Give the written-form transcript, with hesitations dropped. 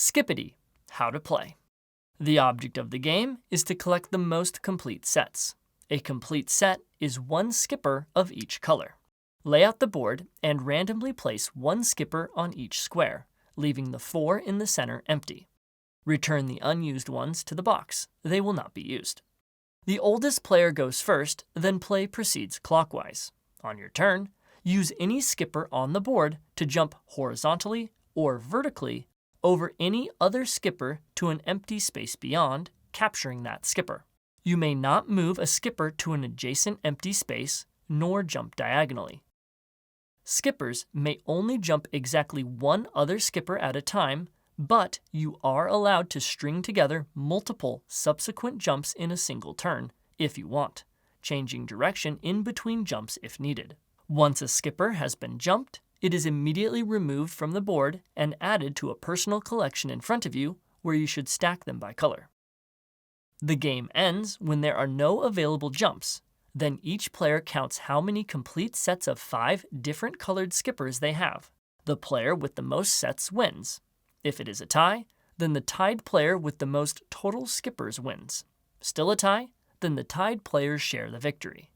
Skippity, how to play. The object of the game is to collect the most complete sets. A complete set is one skipper of each color. Lay out the board and randomly place one skipper on each square, leaving the 4 in the center empty. Return the unused ones to the box. They will not be used. The oldest player goes first, then play proceeds clockwise. On your turn, use any skipper on the board to jump horizontally or vertically over any other skipper to an empty space beyond, capturing that skipper. You may not move a skipper to an adjacent empty space, nor jump diagonally. Skippers may only jump exactly one other skipper at a time, but you are allowed to string together multiple subsequent jumps in a single turn, if you want, changing direction in between jumps if needed. Once a skipper has been jumped, it is immediately removed from the board and added to a personal collection in front of you, where you should stack them by color. The game ends when there are no available jumps. Then each player counts how many complete sets of 5 different colored skippers they have. The player with the most sets wins. If it is a tie, then the tied player with the most total skippers wins. Still a tie? Then the tied players share the victory.